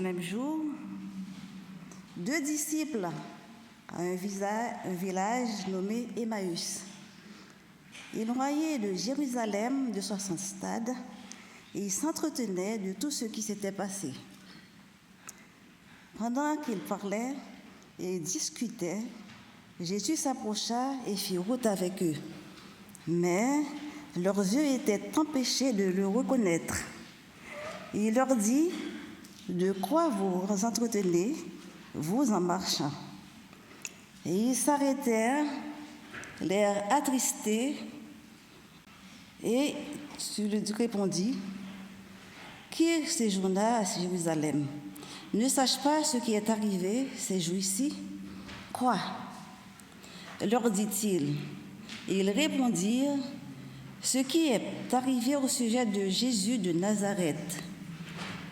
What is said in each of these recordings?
même jour, 2 disciples à un village nommé Emmaüs. Ils royaient de Jérusalem de 60 stades et ils s'entretenaient de tout ce qui s'était passé. Pendant qu'ils parlaient et discutaient, Jésus s'approcha et fit route avec eux. Mais leurs yeux étaient empêchés de le reconnaître. Et il leur dit, « De quoi vous entretenez, vous en marchant ?» Et ils s'arrêtèrent, l'air attristés, et il répondit, « Qui séjourna à Jérusalem ne sache pas ce qui est arrivé ces jours-ci? Quoi ?» leur dit-il. Et ils répondirent, « Ce qui est arrivé au sujet de Jésus de Nazareth,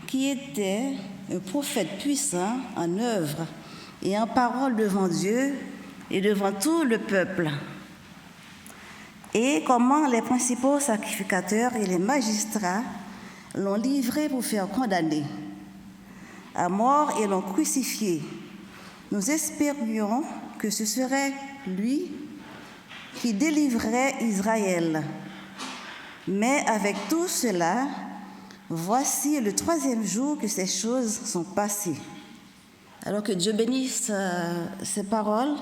qui était un prophète puissant en œuvre et en parole devant Dieu et devant tout le peuple. Et comment les principaux sacrificateurs et les magistrats l'ont livré pour faire condamner à mort et l'ont crucifié. Nous espérions que ce serait lui qui délivrerait Israël. Mais avec tout cela, voici le 3e jour que ces choses sont passées. » Alors que Dieu bénisse ces paroles,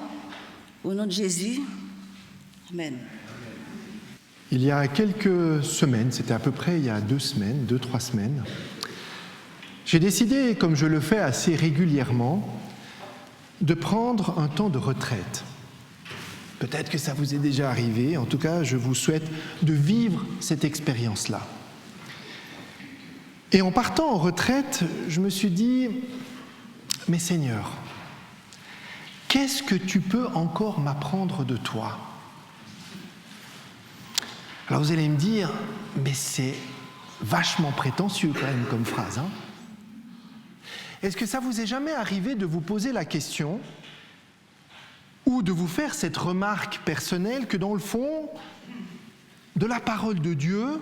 au nom de Jésus. Amen. Il y a quelques semaines, c'était à peu près il y a 2-3 semaines, j'ai décidé, comme je le fais assez régulièrement, de prendre un temps de retraite. Peut-être que ça vous est déjà arrivé, en tout cas, je vous souhaite de vivre cette expérience-là. Et en partant en retraite, je me suis dit, mais Seigneur, qu'est-ce que tu peux encore m'apprendre de toi ? Alors vous allez me dire, mais c'est vachement prétentieux quand même comme phrase, hein ? Est-ce que ça vous est jamais arrivé de vous poser la question ou de vous faire cette remarque personnelle que dans le fond, de la parole de Dieu,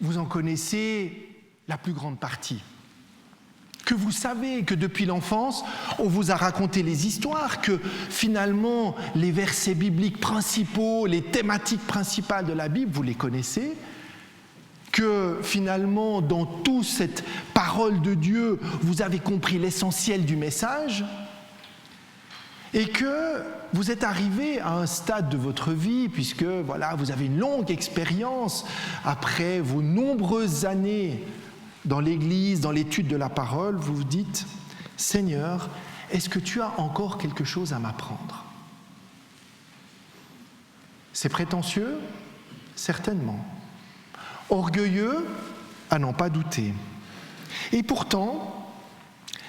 vous en connaissez la plus grande partie ? Que vous savez que depuis l'enfance, on vous a raconté les histoires, que finalement, les versets bibliques principaux, les thématiques principales de la Bible, vous les connaissez, que finalement, dans toute cette parole de Dieu, vous avez compris l'essentiel du message, et que vous êtes arrivé à un stade de votre vie, puisque voilà, vous avez une longue expérience après vos nombreuses années dans l'Église, dans l'étude de la parole, vous vous dites, « Seigneur, est-ce que tu as encore quelque chose à m'apprendre ?» C'est prétentieux ? Certainement. Orgueilleux ? À n'en pas douter. Et pourtant,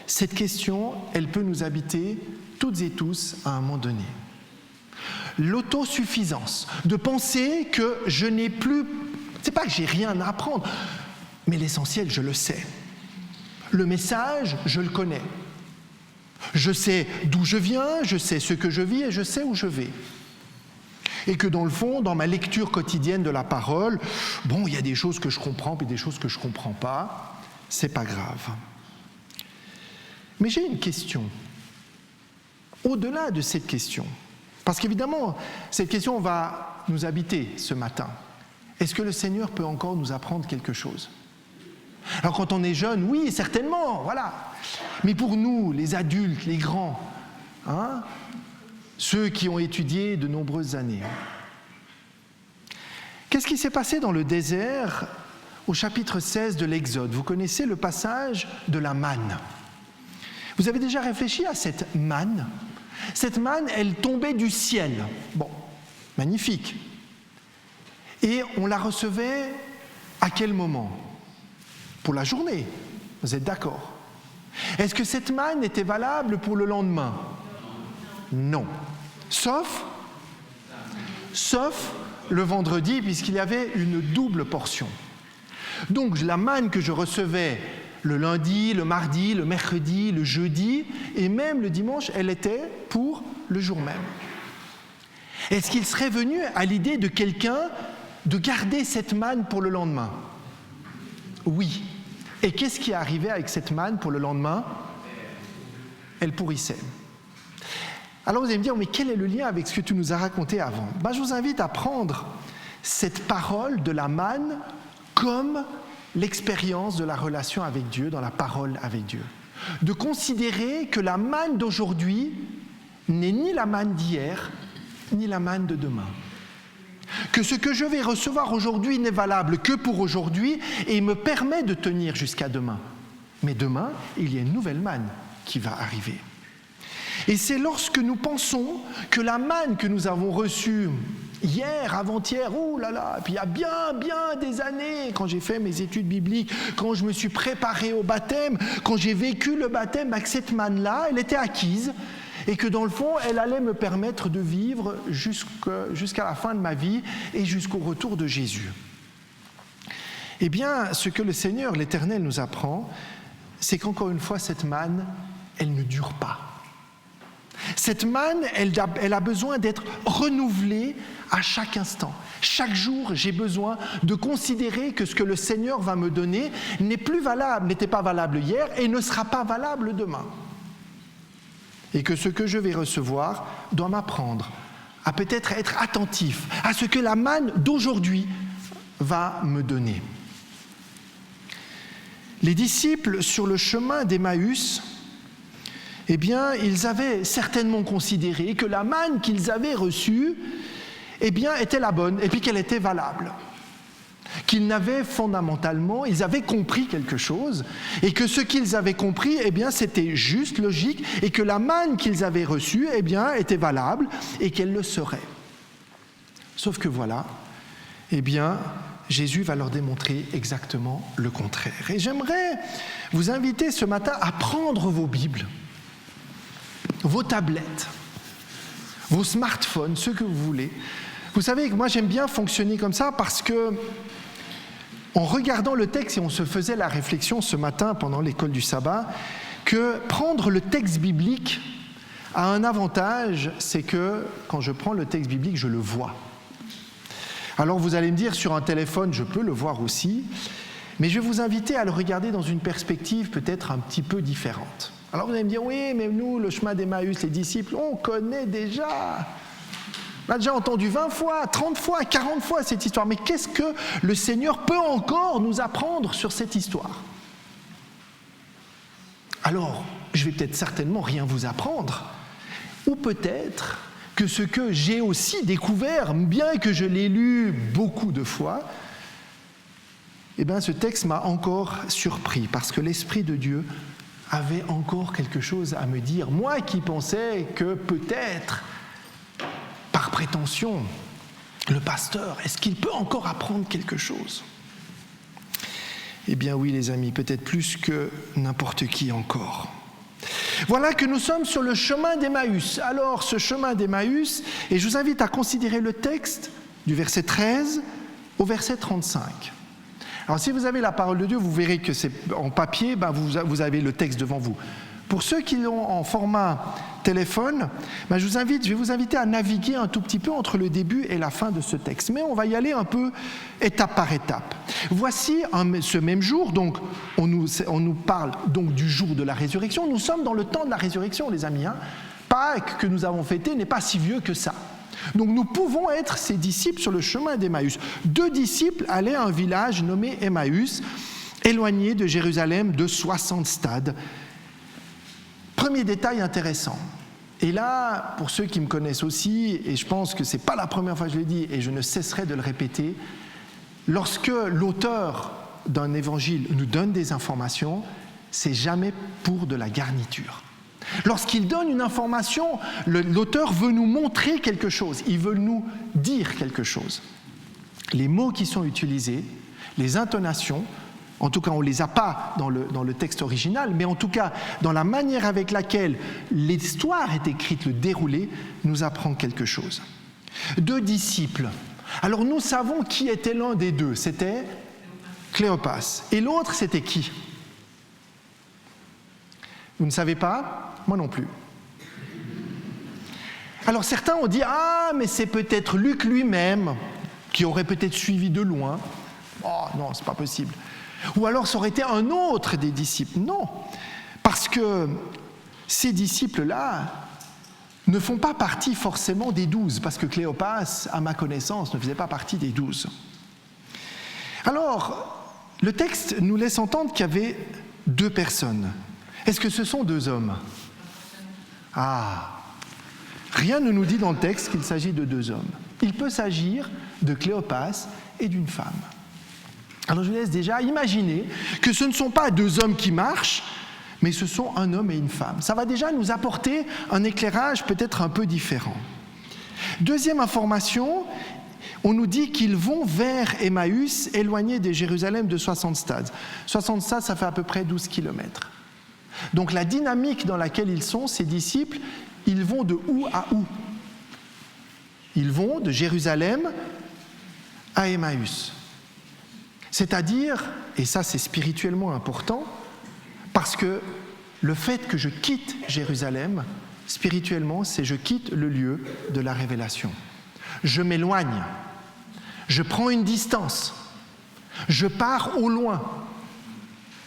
cette question, elle peut nous habiter toutes et tous à un moment donné. L'autosuffisance, de penser que je n'ai plus, c'est pas que j'ai rien à apprendre, mais l'essentiel, je le sais. Le message, je le connais. Je sais d'où je viens, je sais ce que je vis et je sais où je vais. Et que dans le fond, dans ma lecture quotidienne de la parole, bon, il y a des choses que je comprends et des choses que je ne comprends pas, c'est pas grave. Mais j'ai une question. Au-delà de cette question, parce qu'évidemment, cette question va nous habiter ce matin. Est-ce que le Seigneur peut encore nous apprendre quelque chose ? Alors quand on est jeune, oui, certainement, voilà. Mais pour nous, les adultes, les grands, hein, ceux qui ont étudié de nombreuses années, qu'est-ce qui s'est passé dans le désert au chapitre 16 de l'Exode ? Vous connaissez le passage de la manne. Vous avez déjà réfléchi à cette manne ? Cette manne, elle tombait du ciel. Bon, magnifique. Et on la recevait à quel moment ? Pour la journée. Vous êtes d'accord ? Est-ce que cette manne était valable pour le lendemain ? Non. Sauf le vendredi, puisqu'il y avait une double portion. Donc la manne que je recevais le lundi, le mardi, le mercredi, le jeudi, et même le dimanche, elle était pour le jour même. Est-ce qu'il serait venu à l'idée de quelqu'un de garder cette manne pour le lendemain ? Oui. Et qu'est-ce qui est arrivé avec cette manne pour le lendemain? Elle pourrissait. Alors vous allez me dire, mais quel est le lien avec ce que tu nous as raconté avant? Je vous invite à prendre cette parole de la manne comme l'expérience de la relation avec Dieu, dans la parole avec Dieu. De considérer que la manne d'aujourd'hui n'est ni la manne d'hier, ni la manne de demain. Que ce que je vais recevoir aujourd'hui n'est valable que pour aujourd'hui et me permet de tenir jusqu'à demain. Mais demain, il y a une nouvelle manne qui va arriver. Et c'est lorsque nous pensons que la manne que nous avons reçue hier, avant-hier, puis il y a bien des années, quand j'ai fait mes études bibliques, quand je me suis préparé au baptême, quand j'ai vécu le baptême, que cette manne-là, elle était acquise et que dans le fond, elle allait me permettre de vivre jusqu'à la fin de ma vie et jusqu'au retour de Jésus. Eh bien, ce que le Seigneur, l'Éternel, nous apprend, c'est qu'encore une fois, cette manne, elle ne dure pas. Cette manne, elle a besoin d'être renouvelée à chaque instant. Chaque jour, j'ai besoin de considérer que ce que le Seigneur va me donner n'était pas valable hier et ne sera pas valable demain. Et que ce que je vais recevoir doit m'apprendre à peut-être être attentif à ce que la manne d'aujourd'hui va me donner. Les disciples sur le chemin d'Emmaüs, eh bien, ils avaient certainement considéré que la manne qu'ils avaient reçue, eh bien, était la bonne et puis qu'elle était valable. Qu'ils ils avaient compris quelque chose et que ce qu'ils avaient compris, eh bien, c'était juste, logique et que la manne qu'ils avaient reçue, eh bien, était valable et qu'elle le serait. Sauf que voilà, eh bien, Jésus va leur démontrer exactement le contraire. Et j'aimerais vous inviter ce matin à prendre vos Bibles, vos tablettes, vos smartphones, ce que vous voulez. Vous savez que moi j'aime bien fonctionner comme ça parce que en regardant le texte, et on se faisait la réflexion ce matin pendant l'école du sabbat, que prendre le texte biblique a un avantage, c'est que quand je prends le texte biblique, je le vois. Alors vous allez me dire, sur un téléphone, je peux le voir aussi, mais je vais vous inviter à le regarder dans une perspective peut-être un petit peu différente. Alors vous allez me dire, oui, mais nous, le chemin d'Emmaüs, les disciples, on connaît déjà. On a déjà entendu 20 fois, 30 fois, 40 fois cette histoire. Mais qu'est-ce que le Seigneur peut encore nous apprendre sur cette histoire? Alors, je vais peut-être certainement rien vous apprendre. Ou peut-être que ce que j'ai aussi découvert, bien que je l'ai lu beaucoup de fois, eh bien ce texte m'a encore surpris, parce que l'Esprit de Dieu avait encore quelque chose à me dire. Moi qui pensais que peut-être, par prétention, le pasteur, est-ce qu'il peut encore apprendre quelque chose? Eh bien oui, les amis, peut-être plus que n'importe qui encore. Voilà que nous sommes sur le chemin d'Emmaüs. Alors, ce chemin d'Emmaüs, et je vous invite à considérer le texte du verset 13 au verset 35. Alors, si vous avez la parole de Dieu, vous verrez que c'est en papier, vous avez le texte devant vous. Pour ceux qui l'ont en format téléphone, je vais vous inviter à naviguer un tout petit peu entre le début et la fin de ce texte. Mais on va y aller un peu étape par étape. Voici ce même jour, donc on nous parle donc du jour de la résurrection. Nous sommes dans le temps de la résurrection, les amis. Pâques que nous avons fêté n'est pas si vieux que ça. Donc nous pouvons être ces disciples sur le chemin d'Emmaüs. 2 disciples allaient à un village nommé Emmaüs, éloigné de Jérusalem de 60 stades. Premier détail intéressant. Et là, pour ceux qui me connaissent aussi, et je pense que ce n'est pas la première fois que je le dis, et je ne cesserai de le répéter, lorsque l'auteur d'un évangile nous donne des informations, c'est jamais pour de la garniture. Lorsqu'il donne une information, l'auteur veut nous montrer quelque chose, il veut nous dire quelque chose. Les mots qui sont utilisés, les intonations, en tout cas on ne les a pas dans le texte original, mais en tout cas dans la manière avec laquelle l'histoire est écrite, le déroulé, nous apprend quelque chose. 2 disciples. Alors nous savons qui était l'un des 2, c'était Cléopas. Et l'autre, c'était qui? Vous ne savez pas? Moi non plus. Alors certains ont dit, mais c'est peut-être Luc lui-même qui aurait peut-être suivi de loin. Oh non, c'est pas possible. Ou alors ça aurait été un autre des disciples. Non, parce que ces disciples-là ne font pas partie forcément des 12, parce que Cléopas, à ma connaissance, ne faisait pas partie des 12. Alors, le texte nous laisse entendre qu'il y avait 2 personnes. Est-ce que ce sont 2 hommes ? Ah, rien ne nous dit dans le texte qu'il s'agit de 2 hommes. Il peut s'agir de Cléopas et d'une femme. Alors je vous laisse déjà imaginer que ce ne sont pas 2 hommes qui marchent, mais ce sont un homme et une femme. Ça va déjà nous apporter un éclairage peut-être un peu différent. Deuxième information, on nous dit qu'ils vont vers Emmaüs, éloigné de Jérusalem de 60 stades. 60 stades, ça fait à peu près 12 kilomètres. Donc la dynamique dans laquelle ils sont, ces disciples, ils vont de où à où ? Ils vont de Jérusalem à Emmaüs. C'est-à-dire, et ça c'est spirituellement important, parce que le fait que je quitte Jérusalem, spirituellement, c'est je quitte le lieu de la révélation. Je m'éloigne, je prends une distance, je pars au loin.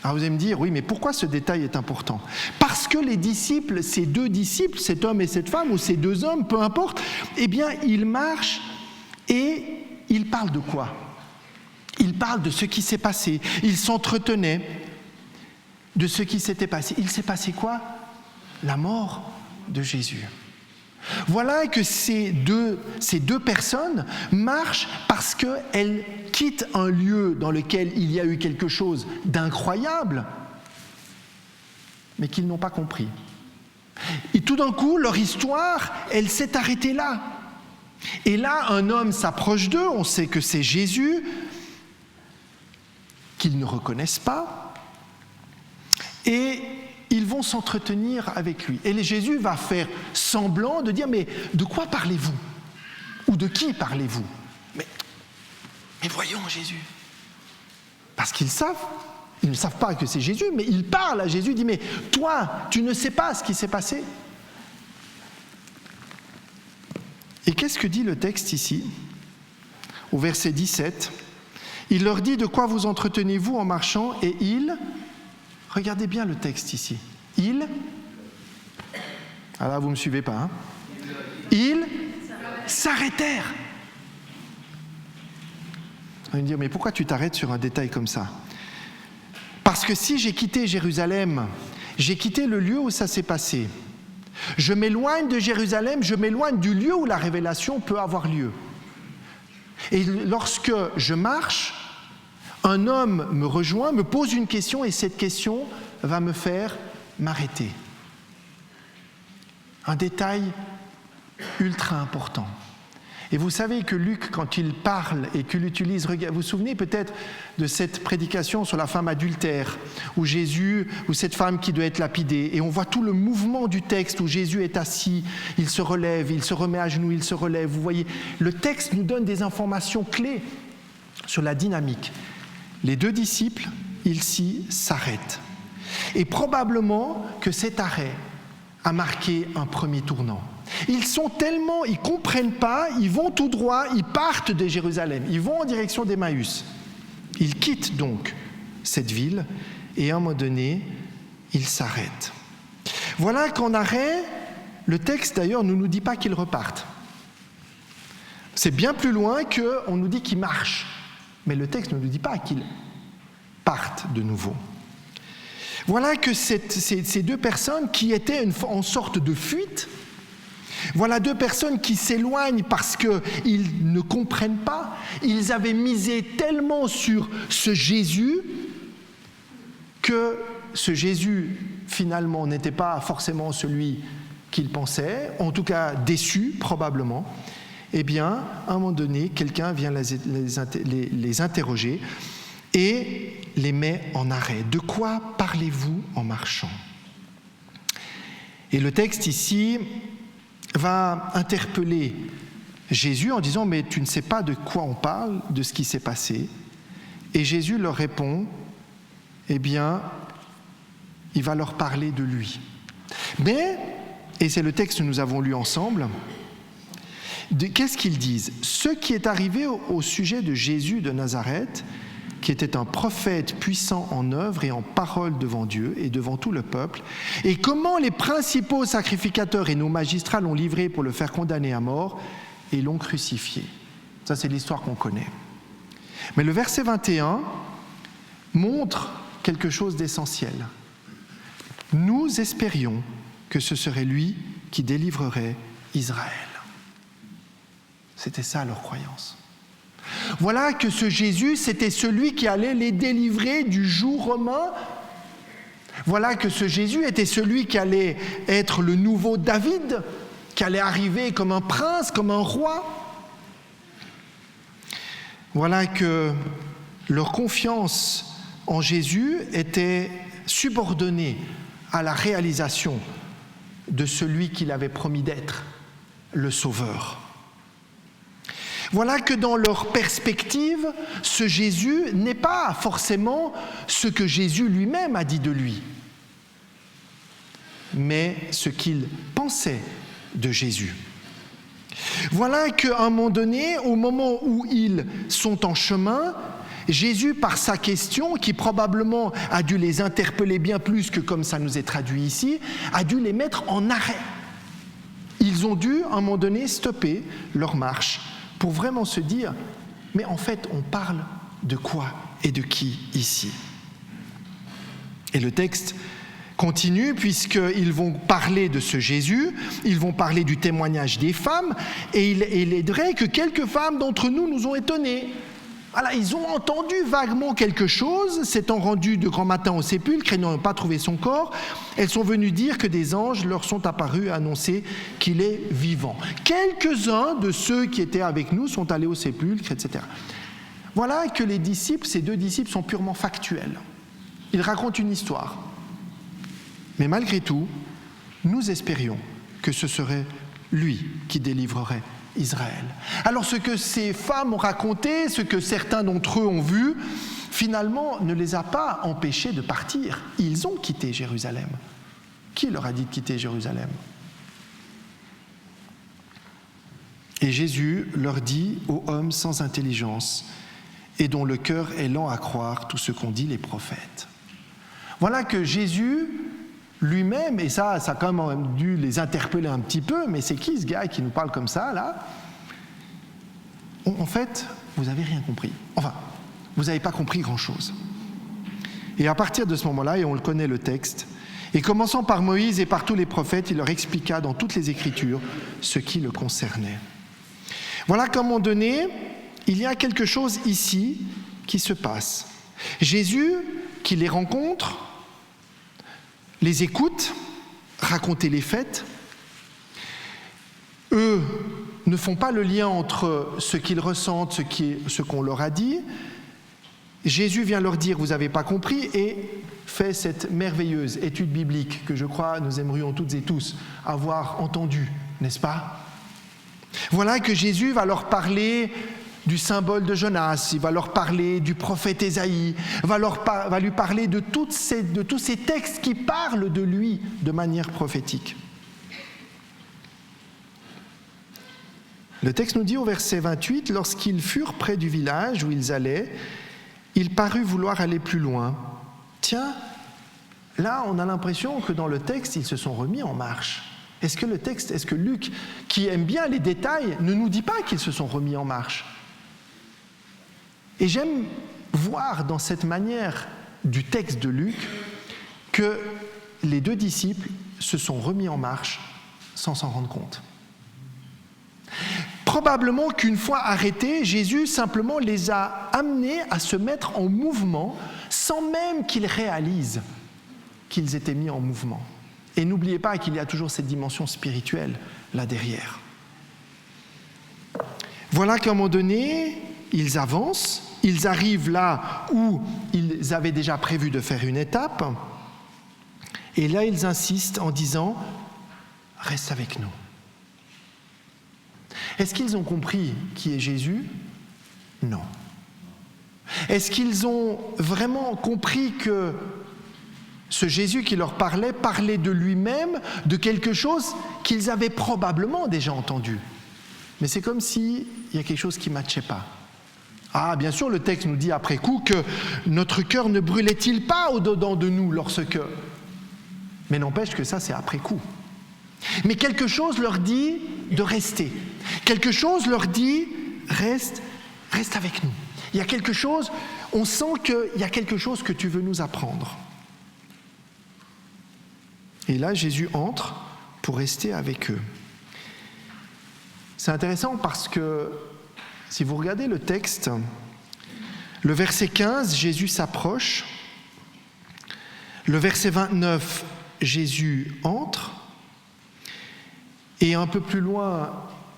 Alors vous allez me dire, oui, mais pourquoi ce détail est important ? Parce que les disciples, ces 2 disciples, cet homme et cette femme, ou ces 2 hommes, peu importe, eh bien, ils marchent et ils parlent de quoi ? Ils parlent de ce qui s'est passé. Ils s'entretenaient de ce qui s'était passé. Il s'est passé quoi ? La mort de Jésus. Voilà que ces deux personnes marchent parce qu'elles quittent un lieu dans lequel il y a eu quelque chose d'incroyable, mais qu'ils n'ont pas compris. Et tout d'un coup, leur histoire, elle s'est arrêtée là. Et là, un homme s'approche d'eux, on sait que c'est Jésus, qu'ils ne reconnaissent pas, et ils vont s'entretenir avec lui. Et Jésus va faire semblant de dire, mais de quoi parlez-vous ? Ou de qui parlez-vous ? Mais voyons Jésus. Parce qu'ils savent, ils ne savent pas que c'est Jésus, mais ils parlent à Jésus, dit, mais toi, tu ne sais pas ce qui s'est passé ? Et qu'est-ce que dit le texte ici ? Au verset 17, il leur dit, de quoi vous entretenez-vous en marchant ? Et ils... Regardez bien le texte ici. Ils, alors vous ne me suivez pas, hein ? Ils s'arrêtèrent. Vous allez me dire, mais pourquoi tu t'arrêtes sur un détail comme ça ? Parce que si j'ai quitté Jérusalem, j'ai quitté le lieu où ça s'est passé. Je m'éloigne de Jérusalem, je m'éloigne du lieu où la révélation peut avoir lieu. Et lorsque je marche, un homme me rejoint, me pose une question et cette question va me faire m'arrêter. Un détail ultra important. Et vous savez que Luc, quand il parle et qu'il utilise, vous vous souvenez peut-être de cette prédication sur la femme adultère, où cette femme qui doit être lapidée, et on voit tout le mouvement du texte où Jésus est assis, il se relève, il se remet à genoux, il se relève. Vous voyez, le texte nous donne des informations clés sur la dynamique. Les 2 disciples, ils s'arrêtent. Et probablement que cet arrêt a marqué un premier tournant. Ils ne comprennent pas, ils vont tout droit, ils partent de Jérusalem, ils vont en direction d'Emmaüs. Ils quittent donc cette ville et à un moment donné, ils s'arrêtent. Voilà qu'en arrêt, le texte d'ailleurs ne nous dit pas qu'ils repartent. C'est bien plus loin qu'on nous dit qu'ils marchent. Mais le texte ne nous dit pas qu'ils partent de nouveau. Voilà que ces 2 personnes qui étaient en sorte de fuite, voilà 2 personnes qui s'éloignent parce qu'ils ne comprennent pas, ils avaient misé tellement sur ce Jésus que ce Jésus finalement n'était pas forcément celui qu'ils pensaient, en tout cas déçu probablement. Eh bien, à un moment donné, quelqu'un vient les interroger et les met en arrêt. De quoi parlez-vous en marchant ? Et le texte ici va interpeller Jésus en disant « Mais tu ne sais pas de quoi on parle, de ce qui s'est passé ?» Et Jésus leur répond « Eh bien, il va leur parler de lui. » Mais, et c'est le texte que nous avons lu ensemble, qu'est-ce qu'ils disent ? Ce qui est arrivé au sujet de Jésus de Nazareth, qui était un prophète puissant en œuvre et en parole devant Dieu et devant tout le peuple, et comment les principaux sacrificateurs et nos magistrats l'ont livré pour le faire condamner à mort et l'ont crucifié. Ça, c'est l'histoire qu'on connaît. Mais le verset 21 montre quelque chose d'essentiel. Nous espérions que ce serait lui qui délivrerait Israël. C'était ça leur croyance. Voilà que ce Jésus, c'était celui qui allait les délivrer du joug romain. Voilà que ce Jésus était celui qui allait être le nouveau David, qui allait arriver comme un prince, comme un roi. Voilà que leur confiance en Jésus était subordonnée à la réalisation de celui qu'il avait promis d'être, le Sauveur. Voilà que dans leur perspective, ce Jésus n'est pas forcément ce que Jésus lui-même a dit de lui, mais ce qu'ils pensaient de Jésus. Voilà qu'à un moment donné, au moment où ils sont en chemin, Jésus, par sa question, qui probablement a dû les interpeller bien plus que comme ça nous est traduit ici, a dû les mettre en arrêt. Ils ont dû, à un moment donné, stopper leur marche pour vraiment se dire, mais en fait, on parle de quoi et de qui ici ? Et le texte continue, puisqu'ils vont parler de ce Jésus, ils vont parler du témoignage des femmes, et il est vrai que quelques femmes d'entre nous ont étonnés. Voilà, ils ont entendu vaguement quelque chose, s'étant rendues de grand matin au sépulcre et n'ont pas trouvé son corps. Elles sont venues dire que des anges leur sont apparus et annoncer qu'il est vivant. Quelques-uns de ceux qui étaient avec nous sont allés au sépulcre, etc. Voilà que les disciples, ces deux disciples, sont purement factuels. Ils racontent une histoire. Mais malgré tout, nous espérions que ce serait lui qui délivrerait Israël. Alors ce que ces femmes ont raconté, ce que certains d'entre eux ont vu, finalement ne les a pas empêchés de partir. Ils ont quitté Jérusalem. Qui leur a dit de quitter Jérusalem ? Et Jésus leur dit aux hommes sans intelligence et dont le cœur est lent à croire tout ce qu'ont dit les prophètes. Voilà que Jésus lui-même, et ça a quand même dû les interpeller un petit peu, mais c'est qui ce gars qui nous parle comme ça, là ? En fait, vous n'avez rien compris. Enfin, vous n'avez pas compris grand-chose. Et à partir de ce moment-là, et on le connaît le texte, et commençant par Moïse et par tous les prophètes, il leur expliqua dans toutes les Écritures ce qui le concernait. Voilà qu'à un moment donné, il y a quelque chose ici qui se passe. Jésus, qui les rencontre, les écoute, raconter les faits. Eux ne font pas le lien entre ce qu'ils ressentent, ce qu'on leur a dit. Jésus vient leur dire « vous n'avez pas compris » et fait cette merveilleuse étude biblique que je crois nous aimerions toutes et tous avoir entendue, n'est-ce pas ? Voilà que Jésus va leur parler du symbole de Jonas, il va leur parler du prophète Ésaïe, va lui parler de tous ces textes qui parlent de lui de manière prophétique. Le texte nous dit au verset 28, « Lorsqu'ils furent près du village où ils allaient, il parut vouloir aller plus loin. » Tiens, là on a l'impression que dans le texte, ils se sont remis en marche. Est-ce que Luc, qui aime bien les détails, ne nous dit pas qu'ils se sont remis en marche ? Et j'aime voir dans cette manière du texte de Luc que les deux disciples se sont remis en marche sans s'en rendre compte. Probablement qu'une fois arrêtés, Jésus simplement les a amenés à se mettre en mouvement sans même qu'ils réalisent qu'ils étaient mis en mouvement. Et n'oubliez pas qu'il y a toujours cette dimension spirituelle là derrière. Voilà qu'à un moment donné, ils avancent, ils arrivent là où ils avaient déjà prévu de faire une étape, et là ils insistent en disant « Reste avec nous ». Est-ce qu'ils ont compris qui est Jésus ? Non. Est-ce qu'ils ont vraiment compris que ce Jésus qui leur parlait de lui-même, de quelque chose qu'ils avaient probablement déjà entendu ? Mais c'est comme s'il y a quelque chose qui ne matchait pas. Ah, bien sûr, le texte nous dit après coup que notre cœur ne brûlait-il pas au-dedans de nous lorsque... Mais n'empêche que ça, c'est après coup. Mais quelque chose leur dit de rester. Quelque chose leur dit, reste avec nous. Il y a quelque chose, on sent qu'il y a quelque chose que tu veux nous apprendre. Et là, Jésus entre pour rester avec eux. C'est intéressant parce que, si vous regardez le texte, le verset 15, Jésus s'approche. Le verset 29, Jésus entre. Et un peu plus loin,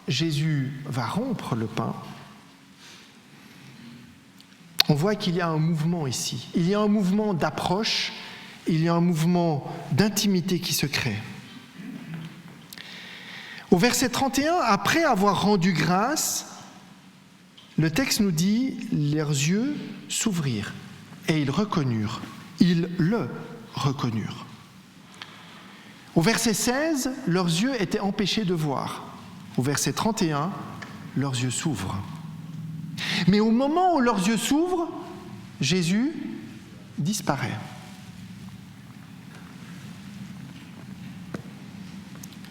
Jésus va rompre le pain. On voit qu'il y a un mouvement ici. Il y a un mouvement d'approche, il y a un mouvement d'intimité qui se crée. Au verset 31, après avoir rendu grâce, le texte nous dit « leurs yeux s'ouvrirent et ils reconnurent, ils le reconnurent ». Au verset 16, leurs yeux étaient empêchés de voir. Au verset 31, leurs yeux s'ouvrent. Mais au moment où leurs yeux s'ouvrent, Jésus disparaît.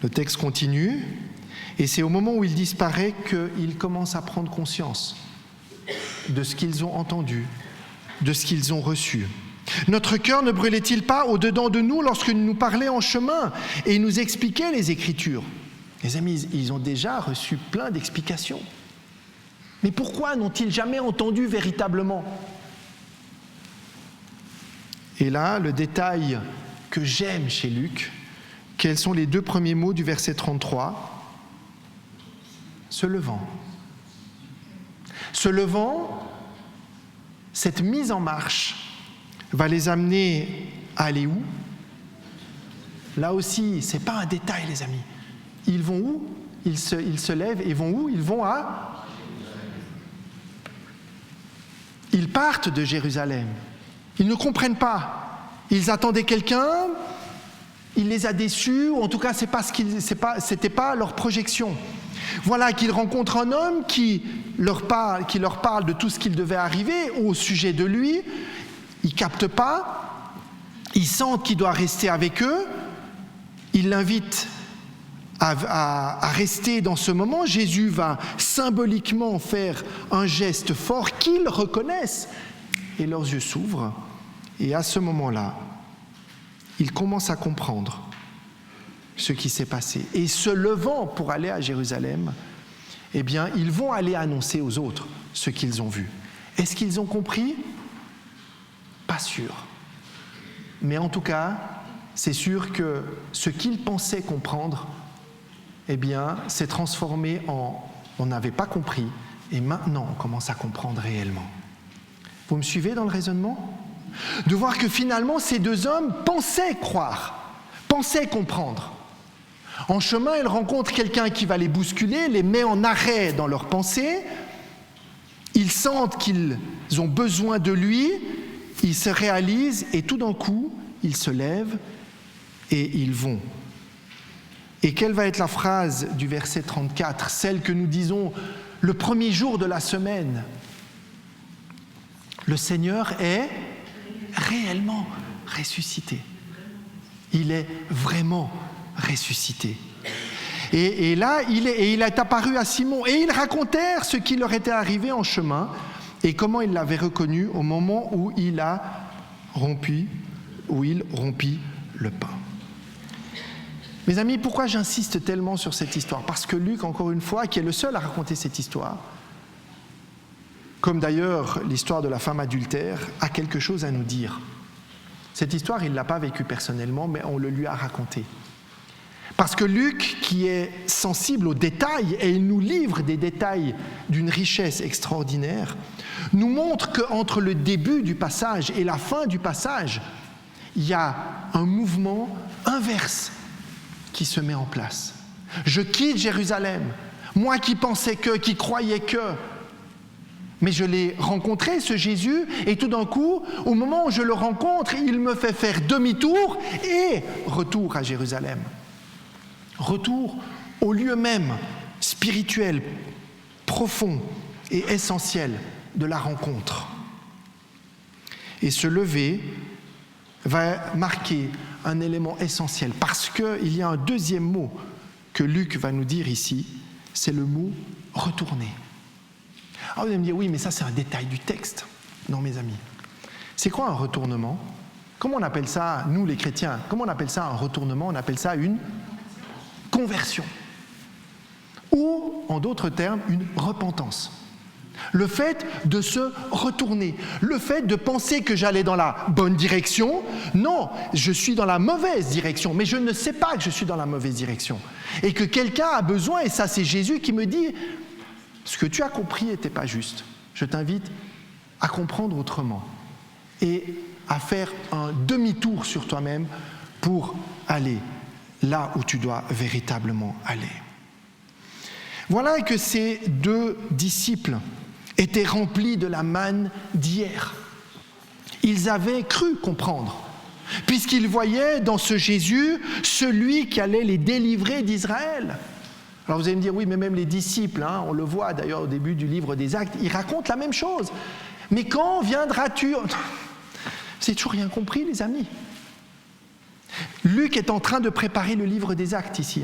Le texte continue, et c'est au moment où il disparaît qu'ils commencent à prendre conscience de ce qu'ils ont entendu, de ce qu'ils ont reçu. Notre cœur ne brûlait-il pas au-dedans de nous lorsque nous parlait en chemin et nous expliquait les Écritures ? Les amis, ils ont déjà reçu plein d'explications. Mais pourquoi n'ont-ils jamais entendu véritablement ? Et là, le détail que j'aime chez Luc, quels sont les 2 premiers mots du verset 33 ? Se levant. Se levant, cette mise en marche va les amener à aller où ? Là aussi, ce n'est pas un détail, les amis. Ils vont où ? Ils se lèvent et vont où ? Ils vont à... Ils partent de Jérusalem. Ils ne comprennent pas. Ils attendaient quelqu'un, il les a déçus, ou en tout cas, c'était pas leur projection. Voilà qu'ils rencontrent un homme qui leur parle de tout ce qu'il devait arriver au sujet de lui. Ils ne captent pas, ils sentent qu'il doit rester avec eux, ils l'invitent à rester dans ce moment. Jésus va symboliquement faire un geste fort qu'ils reconnaissent, et leurs yeux s'ouvrent, et à ce moment-là, ils commencent à comprendre ce qui s'est passé. Et se levant pour aller à Jérusalem, eh bien, ils vont aller annoncer aux autres ce qu'ils ont vu. Est-ce qu'ils ont compris ? Pas sûr. Mais en tout cas, c'est sûr que ce qu'ils pensaient comprendre, eh bien, s'est transformé en « on n'avait pas compris » et maintenant on commence à comprendre réellement. Vous me suivez dans le raisonnement ? De voir que finalement ces 2 hommes pensaient croire, pensaient comprendre. En chemin, ils rencontrent quelqu'un qui va les bousculer, les met en arrêt dans leurs pensées. Ils sentent qu'ils ont besoin de lui, ils se réalisent et tout d'un coup, ils se lèvent et ils vont. Et quelle va être la phrase du verset 34, celle que nous disons le premier jour de la semaine ? Le Seigneur est réellement ressuscité. Il est vraiment ressuscité. Et là, il est apparu à Simon. Et ils racontèrent ce qui leur était arrivé en chemin et comment ils l'avaient reconnu au moment où il rompit le pain. Mes amis, pourquoi j'insiste tellement sur cette histoire ? Parce que Luc, encore une fois, qui est le seul à raconter cette histoire, comme d'ailleurs l'histoire de la femme adultère, a quelque chose à nous dire. Cette histoire, il ne l'a pas vécue personnellement, mais on le lui a racontée. Parce que Luc, qui est sensible aux détails, et il nous livre des détails d'une richesse extraordinaire, nous montre qu'entre le début du passage et la fin du passage, il y a un mouvement inverse qui se met en place. Je quitte Jérusalem, moi qui pensais qui croyais que, mais je l'ai rencontré, ce Jésus, et tout d'un coup, au moment où je le rencontre, il me fait faire demi-tour et retour à Jérusalem. Retour au lieu même spirituel, profond et essentiel de la rencontre. Et se lever va marquer un élément essentiel, parce qu'il y a un deuxième mot que Luc va nous dire ici, c'est le mot « retourner ». Alors vous allez me dire, oui, mais ça c'est un détail du texte. Non, mes amis. C'est quoi un retournement ? Comment on appelle ça, nous les chrétiens, comment on appelle ça un retournement ? On appelle ça une conversion. Ou, en d'autres termes, une repentance. Le fait de se retourner, le fait de penser que j'allais dans la bonne direction, non, je suis dans la mauvaise direction, mais je ne sais pas que je suis dans la mauvaise direction. Et que quelqu'un a besoin, et ça c'est Jésus qui me dit, ce que tu as compris n'était pas juste. Je t'invite à comprendre autrement et à faire un demi-tour sur toi-même pour aller là où tu dois véritablement aller. Voilà que ces deux disciples étaient remplis de la manne d'hier. Ils avaient cru comprendre, puisqu'ils voyaient dans ce Jésus celui qui allait les délivrer d'Israël. Alors vous allez me dire, oui, mais même les disciples, on le voit d'ailleurs au début du livre des Actes, ils racontent la même chose. Mais quand viendras-tu ? C'est toujours rien compris, les amis. Luc est en train de préparer le livre des Actes ici.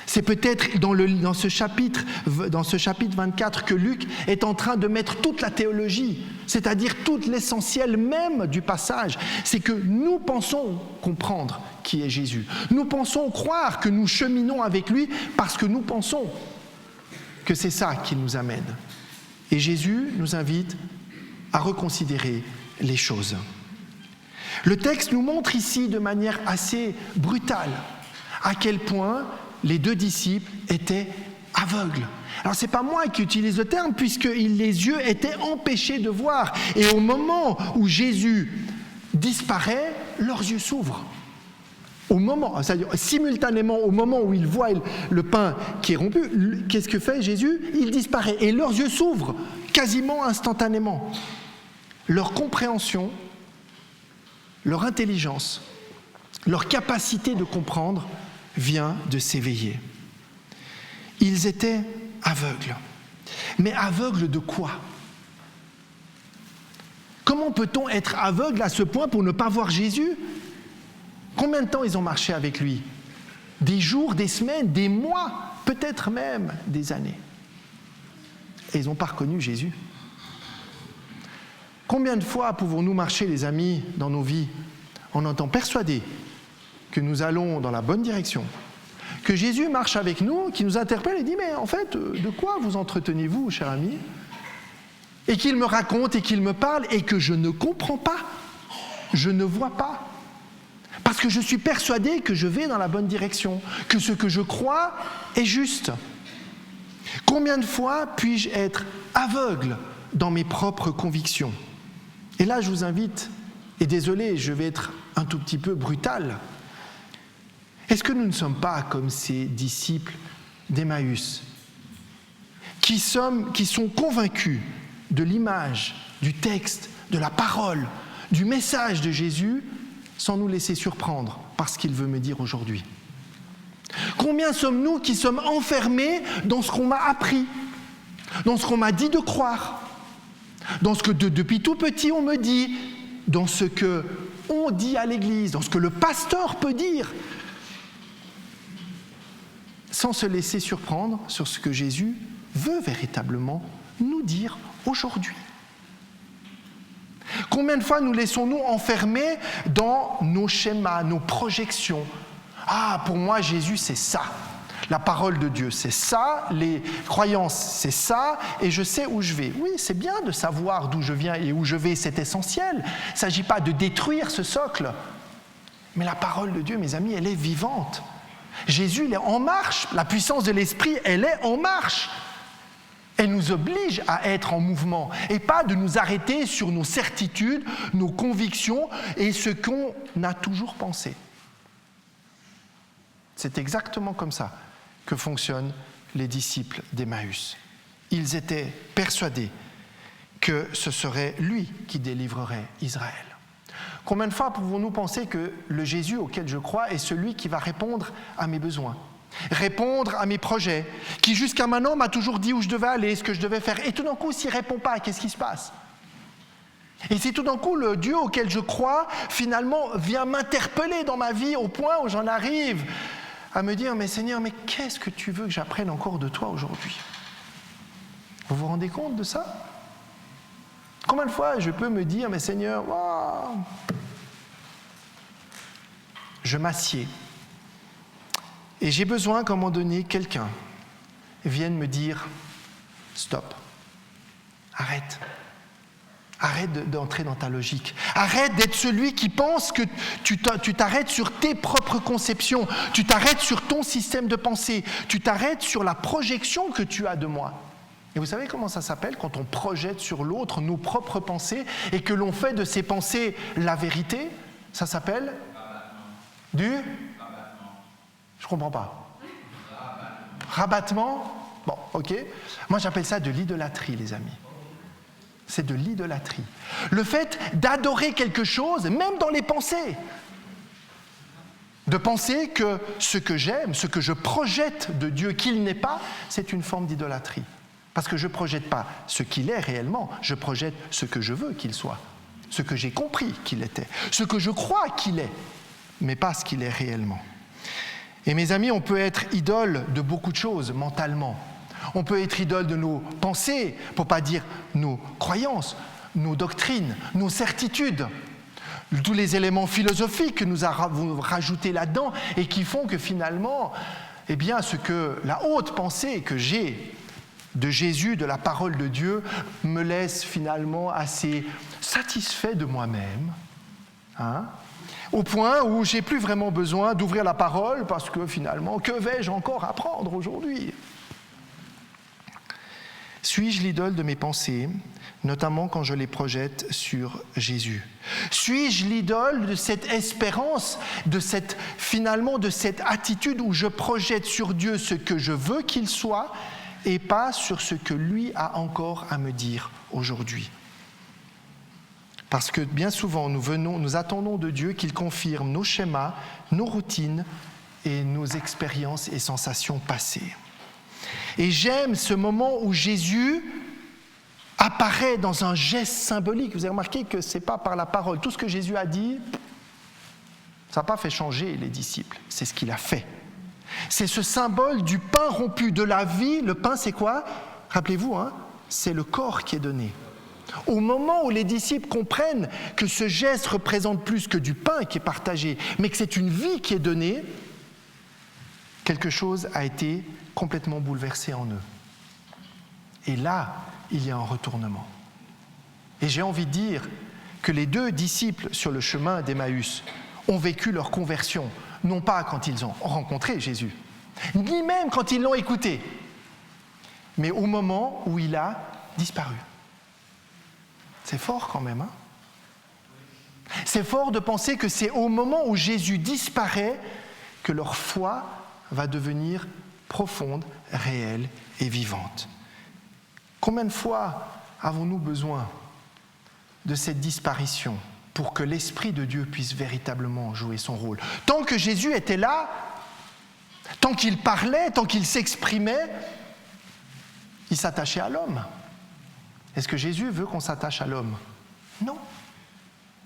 C'est peut-être dans ce chapitre 24 que Luc est en train de mettre toute la théologie, c'est-à-dire tout l'essentiel même du passage. C'est que nous pensons comprendre qui est Jésus. Nous pensons croire que nous cheminons avec lui parce que nous pensons que c'est ça qui nous amène. Et Jésus nous invite à reconsidérer les choses. Le texte nous montre ici de manière assez brutale à quel point les deux disciples étaient aveugles. Alors c'est pas moi qui utilise le terme puisque les yeux étaient empêchés de voir. Et au moment où Jésus disparaît, leurs yeux s'ouvrent. Au moment, c'est-à-dire simultanément au moment où ils voient le pain qui est rompu, qu'est-ce que fait Jésus ? Il disparaît et leurs yeux s'ouvrent quasiment instantanément. Leur compréhension, leur intelligence, leur capacité de comprendre vient de s'éveiller. Ils étaient aveugles. Mais aveugles de quoi ? Comment peut-on être aveugle à ce point pour ne pas voir Jésus ? Combien de temps ils ont marché avec lui ? Des jours, des semaines, des mois, peut-être même des années. Et ils n'ont pas reconnu Jésus. Combien de fois pouvons-nous marcher, les amis, dans nos vies, en étant persuadés que nous allons dans la bonne direction, que Jésus marche avec nous, qui nous interpelle et dit « Mais en fait, de quoi vous entretenez-vous, cher ami ?» Et qu'il me raconte et qu'il me parle et que je ne comprends pas, je ne vois pas. Parce que je suis persuadé que je vais dans la bonne direction, que ce que je crois est juste. Combien de fois puis-je être aveugle dans mes propres convictions ? Et là, je vous invite, et désolé, je vais être un tout petit peu brutal. Est-ce que nous ne sommes pas comme ces disciples d'Emmaüs, qui sont convaincus de l'image, du texte, de la parole, du message de Jésus, sans nous laisser surprendre par ce qu'il veut me dire aujourd'hui ? Combien sommes-nous qui sommes enfermés dans ce qu'on m'a appris, dans ce qu'on m'a dit de croire, dans ce que depuis tout petit on me dit, dans ce qu'on dit à l'église, dans ce que le pasteur peut dire, sans se laisser surprendre sur ce que Jésus veut véritablement nous dire aujourd'hui. Combien de fois nous laissons-nous enfermer dans nos schémas, nos projections ? Ah, pour moi, Jésus, c'est ça. La parole de Dieu, c'est ça. Les croyances, c'est ça. Et je sais où je vais. Oui, c'est bien de savoir d'où je viens et où je vais, c'est essentiel. Il ne s'agit pas de détruire ce socle. Mais la parole de Dieu, mes amis, elle est vivante. Jésus, il est en marche. La puissance de l'Esprit, elle est en marche. Elle nous oblige à être en mouvement et pas de nous arrêter sur nos certitudes, nos convictions et ce qu'on a toujours pensé. C'est exactement comme ça que fonctionnent les disciples d'Emmaüs. Ils étaient persuadés que ce serait lui qui délivrerait Israël. Combien de fois pouvons-nous penser que le Jésus auquel je crois est celui qui va répondre à mes besoins, répondre à mes projets, qui jusqu'à maintenant m'a toujours dit où je devais aller, ce que je devais faire. Et tout d'un coup, s'il ne répond pas, qu'est-ce qui se passe ? Et si tout d'un coup, le Dieu auquel je crois, finalement, vient m'interpeller dans ma vie au point où j'en arrive à me dire « Mais Seigneur, mais qu'est-ce que tu veux que j'apprenne encore de toi aujourd'hui ?» Vous vous rendez compte de ça ? Combien de fois je peux me dire « Mais Seigneur, wow, je m'assieds. Et j'ai besoin qu'à un moment donné, quelqu'un vienne me dire « Stop, arrête. Arrête d'entrer dans ta logique. Arrête d'être celui qui pense que tu t'arrêtes sur tes propres conceptions. Tu t'arrêtes sur ton système de pensée. Tu t'arrêtes sur la projection que tu as de moi. » Et vous savez comment ça s'appelle quand on projette sur l'autre nos propres pensées et que l'on fait de ces pensées la vérité ? Ça s'appelle du rabattement. Je ne comprends pas. Rabattement. Bon, ok. Moi, j'appelle ça de l'idolâtrie, les amis. C'est de l'idolâtrie. Le fait d'adorer quelque chose, même dans les pensées. De penser que ce que j'aime, ce que je projette de Dieu qu'il n'est pas, c'est une forme d'idolâtrie. Parce que je ne projette pas ce qu'il est réellement, je projette ce que je veux qu'il soit, ce que j'ai compris qu'il était, ce que je crois qu'il est, mais pas ce qu'il est réellement. Et mes amis, on peut être idole de beaucoup de choses mentalement. On peut être idole de nos pensées, pour ne pas dire nos croyances, nos doctrines, nos certitudes, tous les éléments philosophiques que nous avons rajoutés là-dedans et qui font que finalement, eh bien, ce que la haute pensée que j'ai de Jésus, de la parole de Dieu, me laisse finalement assez satisfait de moi-même, au point où je n'ai plus vraiment besoin d'ouvrir la parole parce que finalement, que vais-je encore apprendre aujourd'hui ? Suis-je l'idole de mes pensées, notamment quand je les projette sur Jésus ? Suis-je l'idole de cette espérance, de cette attitude où je projette sur Dieu ce que je veux qu'il soit et pas sur ce que lui a encore à me dire aujourd'hui ? Parce que bien souvent, nous attendons de Dieu qu'il confirme nos schémas, nos routines et nos expériences et sensations passées. Et j'aime ce moment où Jésus apparaît dans un geste symbolique. Vous avez remarqué que ce n'est pas par la parole. Tout ce que Jésus a dit, ça n'a pas fait changer les disciples. C'est ce qu'il a fait. C'est ce symbole du pain rompu, de la vie. Le pain, c'est quoi ? Rappelez-vous, c'est le corps qui est donné. Au moment où les disciples comprennent que ce geste représente plus que du pain qui est partagé, mais que c'est une vie qui est donnée, quelque chose a été complètement bouleversé en eux. Et là, il y a un retournement. Et j'ai envie de dire que les 2 disciples sur le chemin d'Emmaüs ont vécu leur conversion, non pas quand ils ont rencontré Jésus, ni même quand ils l'ont écouté, mais au moment où il a disparu. C'est fort quand même, C'est fort de penser que c'est au moment où Jésus disparaît que leur foi va devenir profonde, réelle et vivante. Combien de fois avons-nous besoin de cette disparition pour que l'Esprit de Dieu puisse véritablement jouer son rôle ? Tant que Jésus était là, tant qu'il parlait, tant qu'il s'exprimait, il s'attachait à l'homme. Est-ce que Jésus veut qu'on s'attache à l'homme ? Non.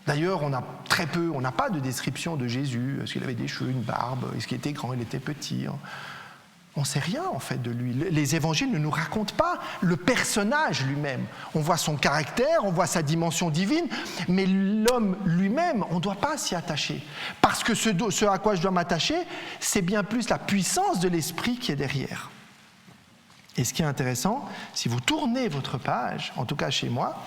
D'ailleurs, on n'a pas de description de Jésus. Est-ce qu'il avait des cheveux, une barbe ? Est-ce qu'il était grand, il était petit ? On ne sait rien en fait de lui. Les évangiles ne nous racontent pas le personnage lui-même. On voit son caractère, on voit sa dimension divine, mais l'homme lui-même, on ne doit pas s'y attacher. Parce que ce à quoi je dois m'attacher, c'est bien plus la puissance de l'esprit qui est derrière. Et ce qui est intéressant, si vous tournez votre page, en tout cas chez moi,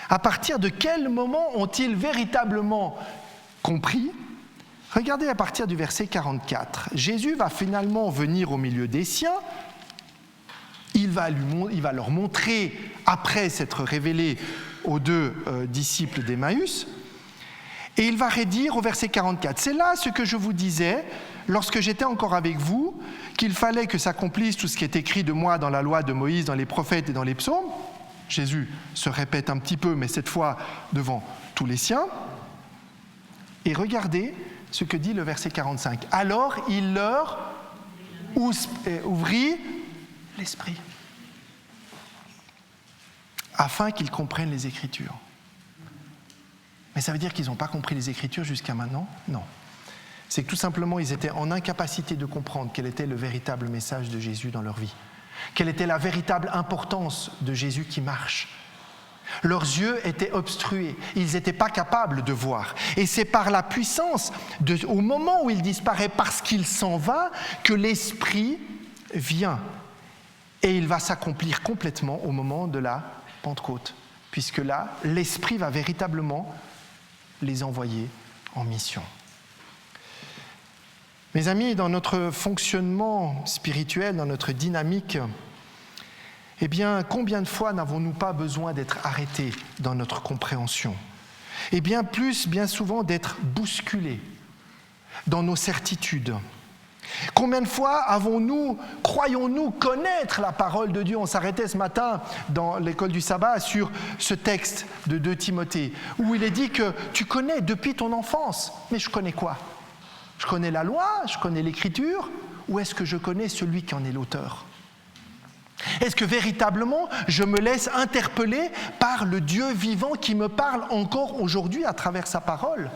à partir de quel moment ont-ils véritablement compris ? Regardez à partir du verset 44. Jésus va finalement venir au milieu des siens. Il va leur montrer, après s'être révélé aux 2 disciples d'Emmaüs, et il va redire au verset 44. « C'est là ce que je vous disais, lorsque j'étais encore avec vous, qu'il fallait que s'accomplisse tout ce qui est écrit de moi dans la loi de Moïse, dans les prophètes et dans les psaumes. » Jésus se répète un petit peu, mais cette fois devant tous les siens. Et regardez ce que dit le verset 45. « Alors il leur ouvrit l'esprit, afin qu'ils comprennent les Écritures. Mais ça veut dire qu'ils n'ont pas compris les Écritures jusqu'à maintenant? Non. C'est que tout simplement, ils étaient en incapacité de comprendre quel était le véritable message de Jésus dans leur vie. Quelle était la véritable importance de Jésus qui marche. Leurs yeux étaient obstrués, ils n'étaient pas capables de voir. Et c'est par la puissance, au moment où il disparaît, parce qu'il s'en va, que l'Esprit vient. Et il va s'accomplir complètement au moment de la Pentecôte, puisque là, l'Esprit va véritablement les envoyer en mission. Mes amis, dans notre fonctionnement spirituel, dans notre dynamique, eh bien, combien de fois n'avons-nous pas besoin d'être arrêtés dans notre compréhension? Et bien souvent d'être bousculés dans nos certitudes. Combien de fois croyons-nous connaître la parole de Dieu? On s'arrêtait ce matin dans l'école du sabbat sur ce texte de 2 Timothée, où il est dit que tu connais depuis ton enfance. Mais je connais quoi? Je connais la loi, je connais l'Écriture, ou est-ce que je connais celui qui en est l'auteur? Est-ce que véritablement je me laisse interpeller par le Dieu vivant qui me parle encore aujourd'hui à travers sa parole?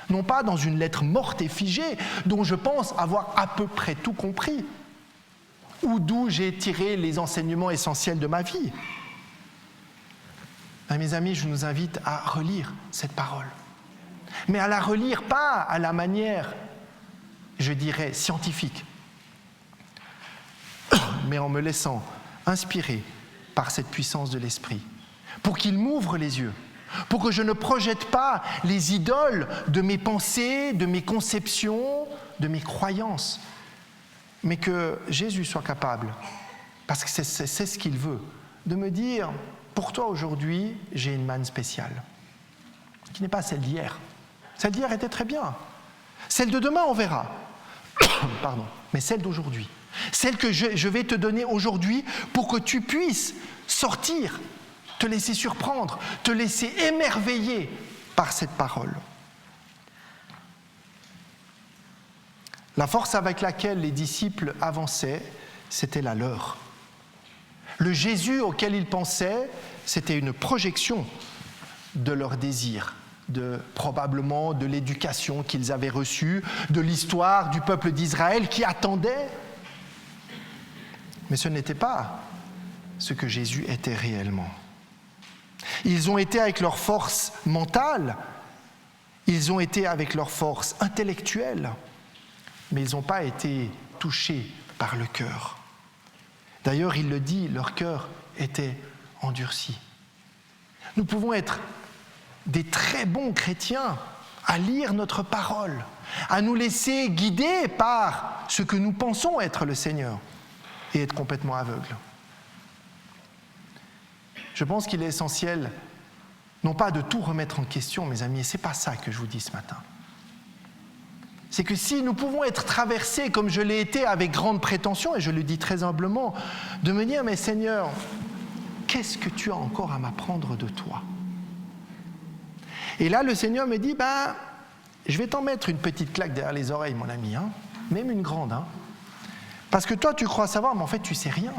Non pas dans une lettre morte et figée dont je pense avoir à peu près tout compris, ou d'où j'ai tiré les enseignements essentiels de ma vie. Mes amis, je nous invite à relire cette parole, mais à la relire pas à la manière, je dirais, scientifique, mais en me laissant inspirer par cette puissance de l'Esprit, pour qu'il m'ouvre les yeux, pour que je ne projette pas les idoles de mes pensées, de mes conceptions, de mes croyances, mais que Jésus soit capable, parce que c'est ce qu'il veut, de me dire, pour toi aujourd'hui, j'ai une manne spéciale, qui n'est pas celle d'hier. Celle d'hier était très bien. Celle de demain, on verra. Pardon. Mais celle d'aujourd'hui. Celle que je vais te donner aujourd'hui pour que tu puisses sortir, te laisser surprendre, te laisser émerveiller par cette parole. La force avec laquelle les disciples avançaient, c'était la leur. Le Jésus auquel ils pensaient, c'était une projection de leur désir, probablement de l'éducation qu'ils avaient reçue, de l'histoire du peuple d'Israël qui attendait. Mais ce n'était pas ce que Jésus était réellement. Ils ont été avec leur force mentale, ils ont été avec leur force intellectuelle, mais ils n'ont pas été touchés par le cœur. D'ailleurs, il le dit, leur cœur était endurci. Nous pouvons être des très bons chrétiens à lire notre parole, à nous laisser guider par ce que nous pensons être le Seigneur et être complètement aveugles. Je pense qu'il est essentiel, non pas de tout remettre en question, mes amis, et ce n'est pas ça que je vous dis ce matin. C'est que si nous pouvons être traversés, comme je l'ai été, avec grande prétention, et je le dis très humblement, de me dire, mais Seigneur, qu'est-ce que tu as encore à m'apprendre de toi? Et là, le Seigneur me dit, je vais t'en mettre une petite claque derrière les oreilles, mon ami, même une grande. Parce que toi, tu crois savoir, mais en fait, tu ne sais rien.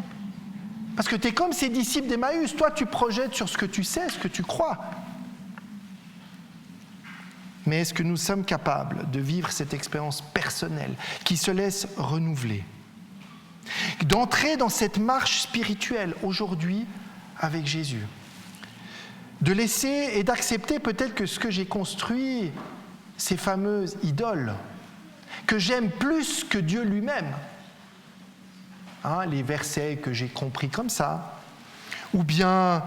Parce que tu es comme ces disciples d'Emmaüs, toi, tu projettes sur ce que tu sais, ce que tu crois. Mais est-ce que nous sommes capables de vivre cette expérience personnelle qui se laisse renouveler? D'entrer dans cette marche spirituelle aujourd'hui avec Jésus? De laisser et d'accepter peut-être que ce que j'ai construit, ces fameuses idoles, que j'aime plus que Dieu lui-même, les versets que j'ai compris comme ça, ou bien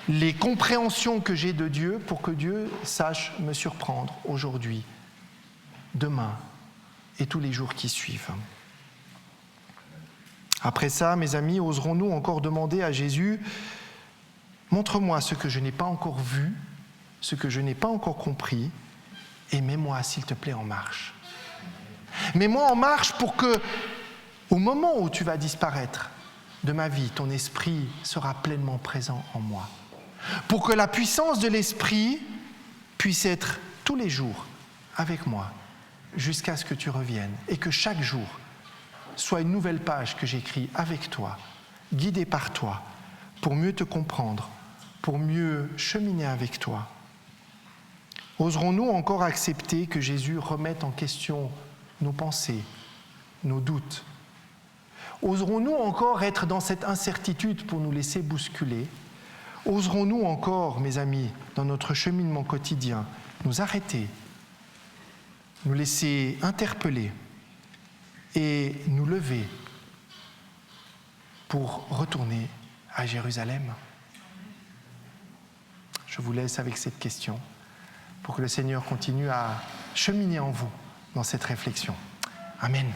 les compréhensions que j'ai de Dieu pour que Dieu sache me surprendre aujourd'hui, demain et tous les jours qui suivent. Après ça, mes amis, oserons-nous encore demander à Jésus, montre-moi ce que je n'ai pas encore vu, ce que je n'ai pas encore compris, et mets-moi, s'il te plaît, en marche. Mets-moi en marche pour que, au moment où tu vas disparaître de ma vie, ton esprit sera pleinement présent en moi. Pour que la puissance de l'esprit puisse être tous les jours avec moi, jusqu'à ce que tu reviennes, et que chaque jour, soit une nouvelle page que j'écris avec toi, guidé par toi, pour mieux te comprendre, pour mieux cheminer avec toi. Oserons-nous encore accepter que Jésus remette en question nos pensées, nos doutes? Oserons-nous encore être dans cette incertitude pour nous laisser bousculer? Oserons-nous encore, mes amis, dans notre cheminement quotidien, nous arrêter, nous laisser interpeller et nous lever pour retourner à Jérusalem? Je vous laisse avec cette question pour que le Seigneur continue à cheminer en vous dans cette réflexion. Amen.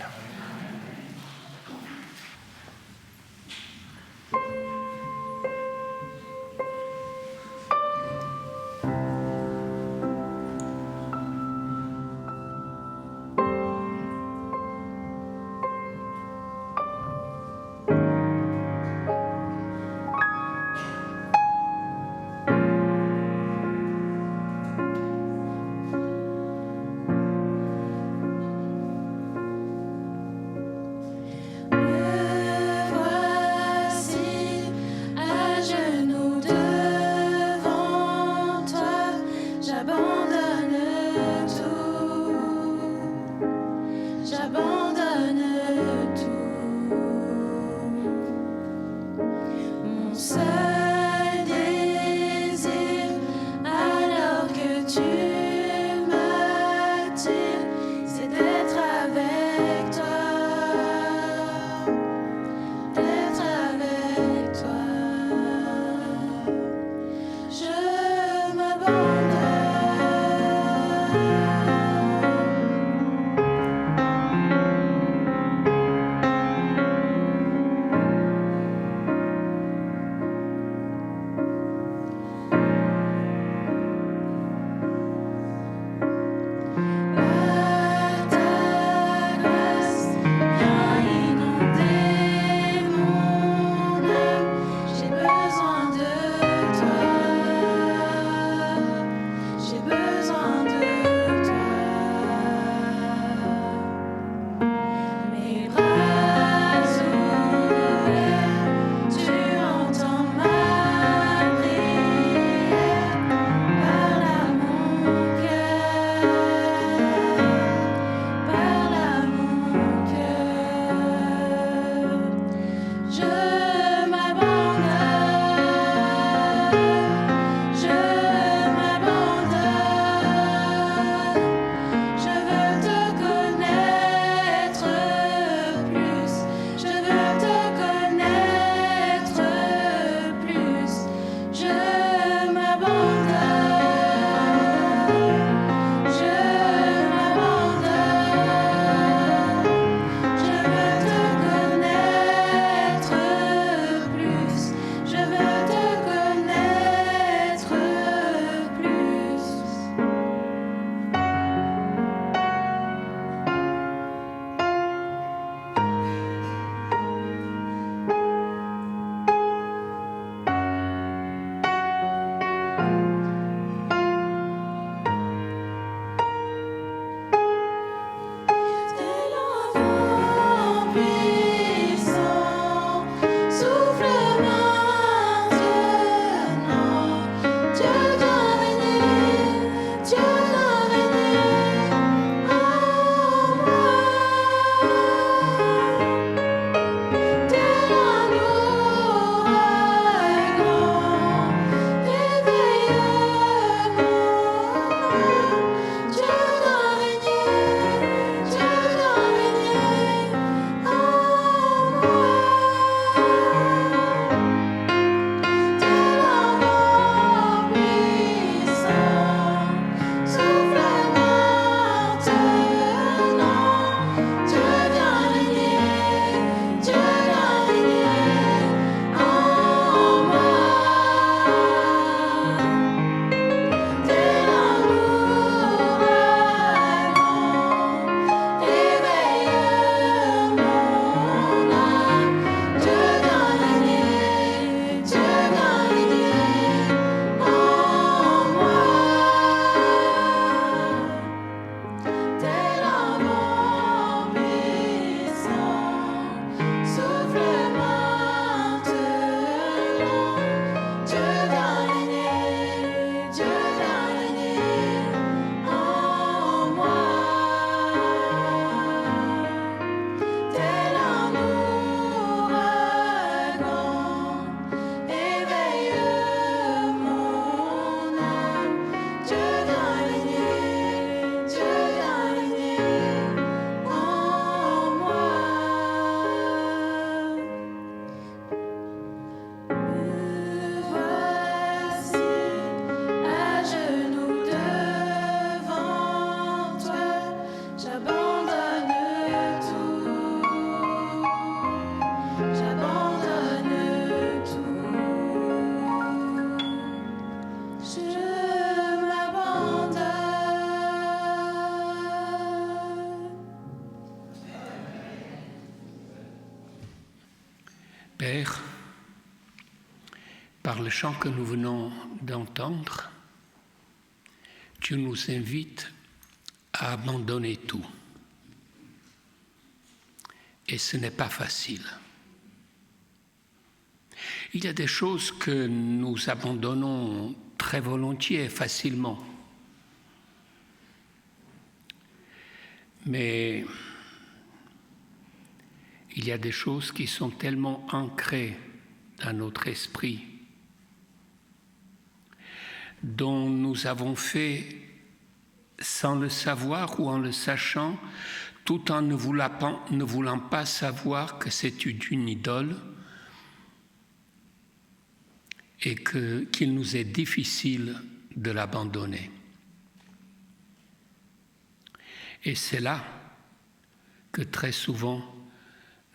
Père, par le chant que nous venons d'entendre, tu nous invites à abandonner tout. Et ce n'est pas facile. Il y a des choses que nous abandonnons très volontiers et facilement. Mais il y a des choses qui sont tellement ancrées dans notre esprit, dont nous avons fait, sans le savoir ou en le sachant, tout en ne voulant pas savoir que c'est une idole et qu'il nous est difficile de l'abandonner. Et c'est là que très souvent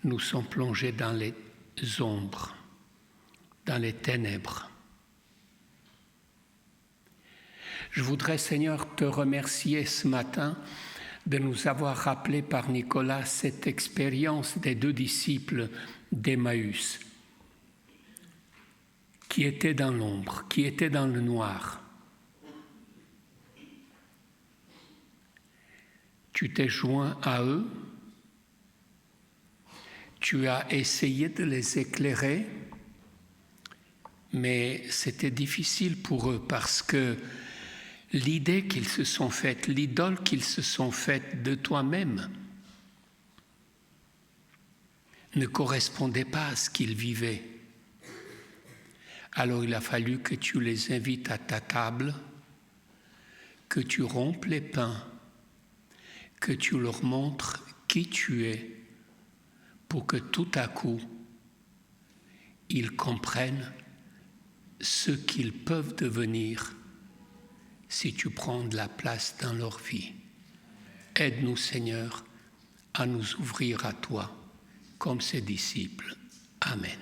nous sommes plongés dans les ombres, dans les ténèbres. Je voudrais, Seigneur, te remercier ce matin de nous avoir rappelé par Nicolas cette expérience des 2 disciples d'Emmaüs, qui étaient dans l'ombre, qui étaient dans le noir. Tu t'es joint à eux, tu as essayé de les éclairer, mais c'était difficile pour eux parce que l'idée qu'ils se sont faite, l'idole qu'ils se sont faite de toi-même ne correspondait pas à ce qu'ils vivaient. Alors il a fallu que tu les invites à ta table, que tu rompes les pains, que tu leur montres qui tu es, pour que tout à coup, ils comprennent ce qu'ils peuvent devenir si tu prends de la place dans leur vie. Aide-nous, Seigneur, à nous ouvrir à toi, comme ses disciples. Amen.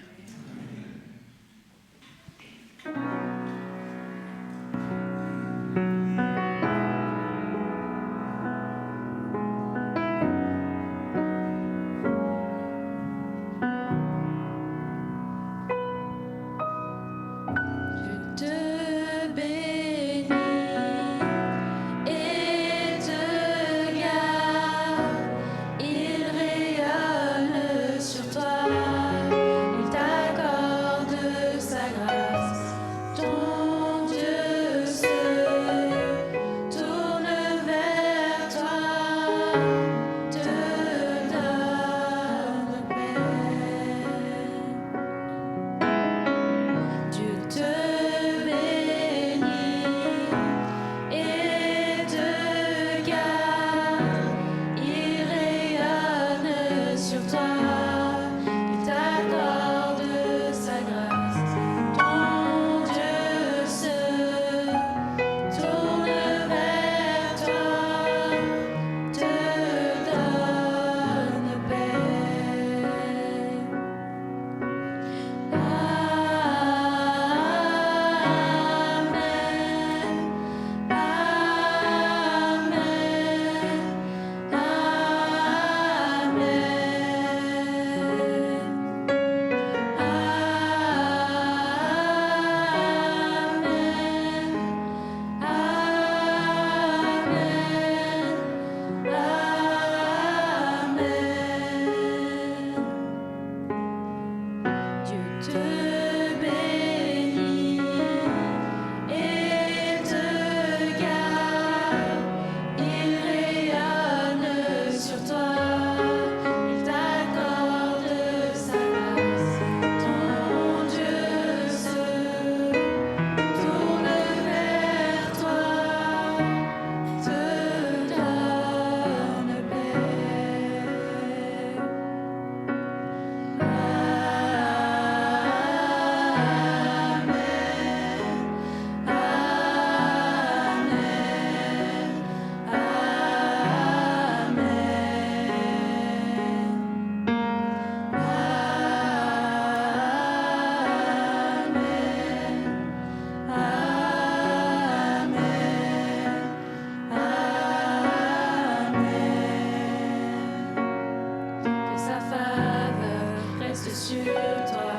Sur toi.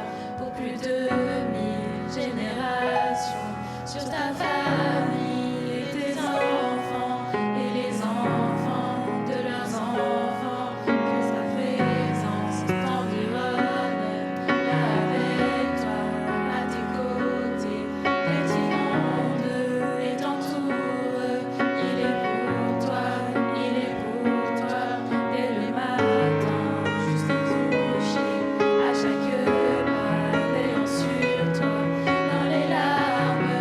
plus de 1000 générations sur ta famille et tes enfants et les enfants de leurs enfants, que sa présence t'environne avec toi à tes côtés, et t'inonde et t'entoure. Il est pour toi, il est pour toi, dès le matin jusqu'au coucher, à chaque pas veillant sur toi, dans les larmes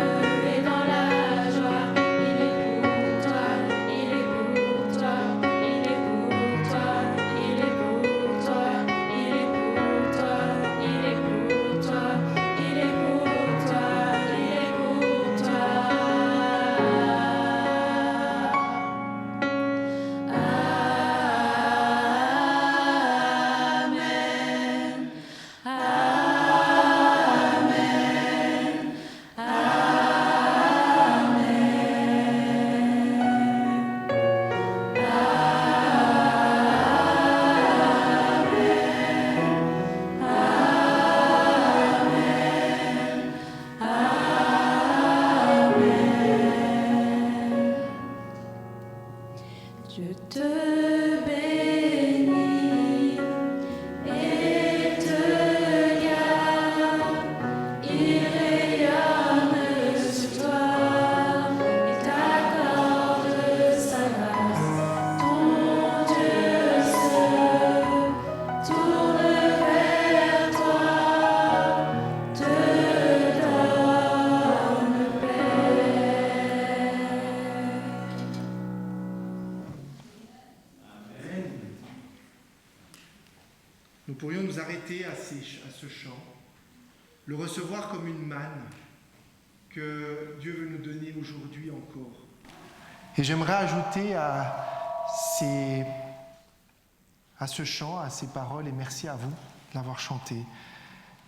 et dans la joie. Il est pour toi, il est pour toi, il est pour toi, il est pour toi, il est pour toi, il est pour toi, il est pour toi, il est pour toi. Je te bénis et te garde, il rayonne sur toi et t'accorde sa grâce. Ton Dieu se tourne vers toi, te donne paix. Nous pourrions nous arrêter à ce chant, le recevoir comme une manne que Dieu veut nous donner aujourd'hui encore. Et j'aimerais ajouter à ce chant, à ces paroles, et merci à vous de l'avoir chanté,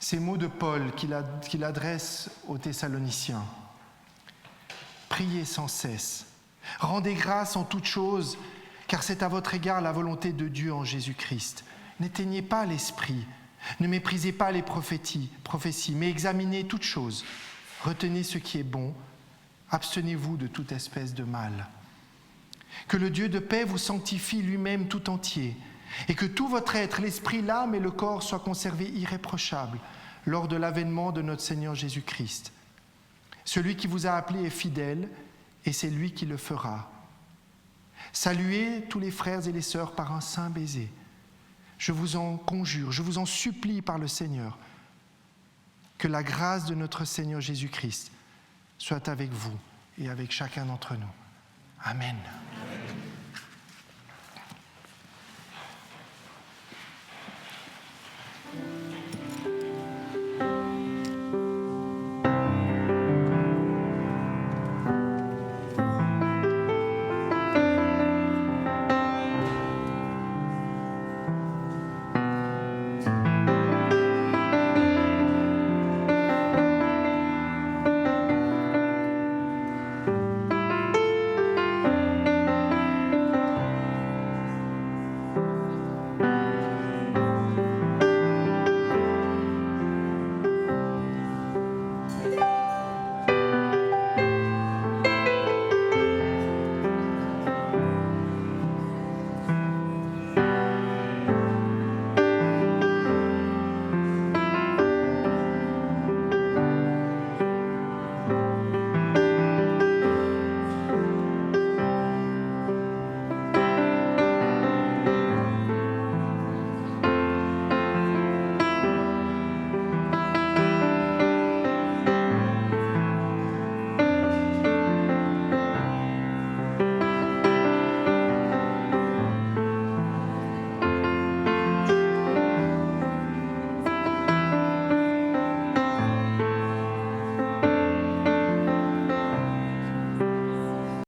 ces mots de Paul qu'il adresse aux Thessaloniciens. Priez sans cesse, rendez grâce en toutes choses, car c'est à votre égard la volonté de Dieu en Jésus-Christ. N'éteignez pas l'esprit, ne méprisez pas les prophéties, mais examinez toutes choses. Retenez ce qui est bon, abstenez-vous de toute espèce de mal. Que le Dieu de paix vous sanctifie lui-même tout entier, et que tout votre être, l'esprit, l'âme et le corps soient conservés irréprochables lors de l'avènement de notre Seigneur Jésus-Christ. Celui qui vous a appelé est fidèle, et c'est lui qui le fera. Saluez tous les frères et les sœurs par un saint baiser. Je vous en conjure, je vous en supplie par le Seigneur, que la grâce de notre Seigneur Jésus-Christ soit avec vous et avec chacun d'entre nous. Amen.